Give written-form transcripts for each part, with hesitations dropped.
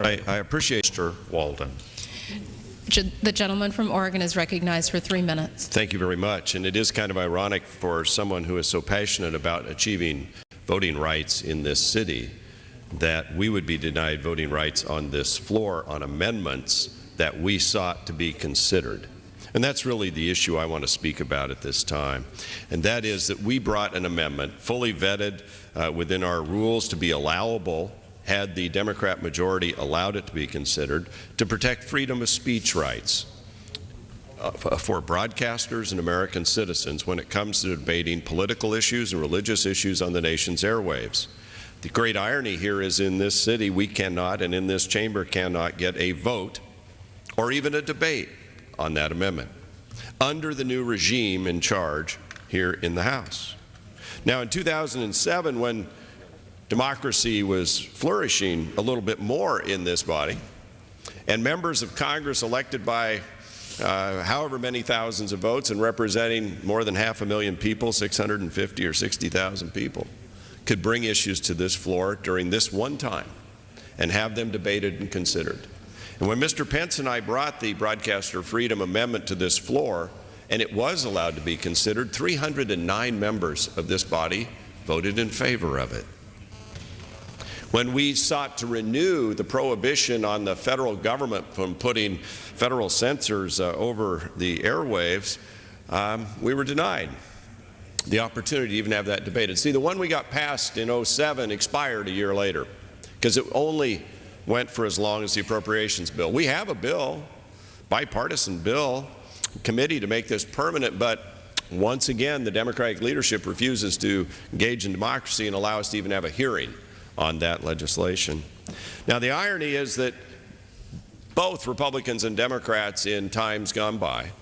I appreciate Mr. Walden. The gentleman from Oregon is recognized for 3 minutes. Thank you very much. And it is kind of ironic for someone who is so passionate about achieving voting rights in this city that we would be denied voting rights on this floor on amendments that we sought to be considered. And that's really the issue I want to speak about at this time. And that is that we brought an amendment fully vetted within our rules to be allowable had the Democrat majority allowed it to be considered, to protect freedom of speech rights for broadcasters and American citizens when it comes to debating political issues and religious issues on the nation's airwaves. The great irony here is in this city we cannot, and in this chamber cannot, get a vote or even a debate on that amendment under the new regime in charge here in the House. Now, in 2007, when democracy was flourishing a little bit more in this body, and members of Congress elected by however many thousands of votes and representing more than 500,000 people, 650 or 60,000 people, could bring issues to this floor during this one time and have them debated and considered. And when Mr. Pence and I brought the Broadcaster Freedom Amendment to this floor, and it was allowed to be considered, 309 members of this body voted in favor of it. When we sought to renew the prohibition on the federal government from putting federal censors over the airwaves, we were denied the opportunity to even have that debated. See, the one we got passed in 2007 expired a year later because it only went for as long as the appropriations bill. We have a bill, bipartisan bill, committee to make this permanent, but once again the Democratic leadership refuses to engage in democracy and allow us to even have a hearing on that legislation. Now, the irony is that both Republicans and Democrats in times gone by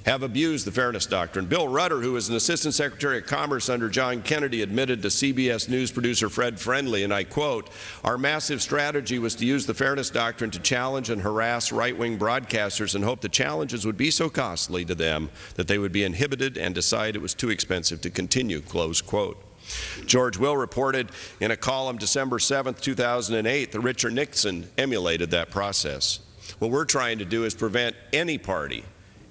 have abused the fairness doctrine. Bill Rutter, who was an Assistant Secretary of Commerce under John Kennedy, admitted to CBS News producer Fred Friendly, and I quote, "Our massive strategy was to use the fairness doctrine to challenge and harass right-wing broadcasters and hope the challenges would be so costly to them that they would be inhibited and decide it was too expensive to continue," close quote. George Will reported in a column December 7, 2008, that Richard Nixon emulated that process. What we're trying to do is prevent any party,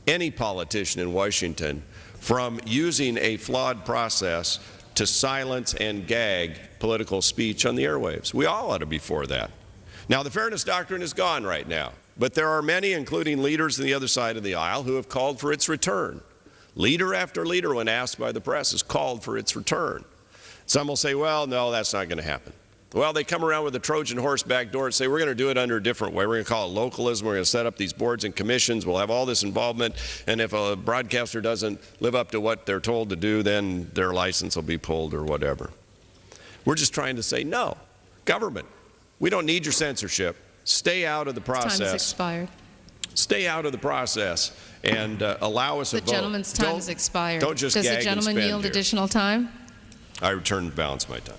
any politician in Washington from using a flawed process to silence and gag political speech on the airwaves. We all ought to be for that. Now, the fairness doctrine is gone right now, but there are many, including leaders on the other side of the aisle, who have called for its return. Leader after leader, when asked by the press, has called for its return. Some will say, well, no, that's not going to happen. Well, they come around with a Trojan horse back door and say, we're going to do it under a different way. We're going to call it localism. We're going to set up these boards and commissions. We'll have all this involvement. And if a broadcaster doesn't live up to what they're told to do, then their license will be pulled or whatever. We're just trying to say, no, government, we don't need your censorship. Stay out of the process. Time has expired. Stay out of the process and allow us a vote. The gentleman's time has expired. Don't just gag and spend Does the gentleman yield additional time? I return the balance of my time.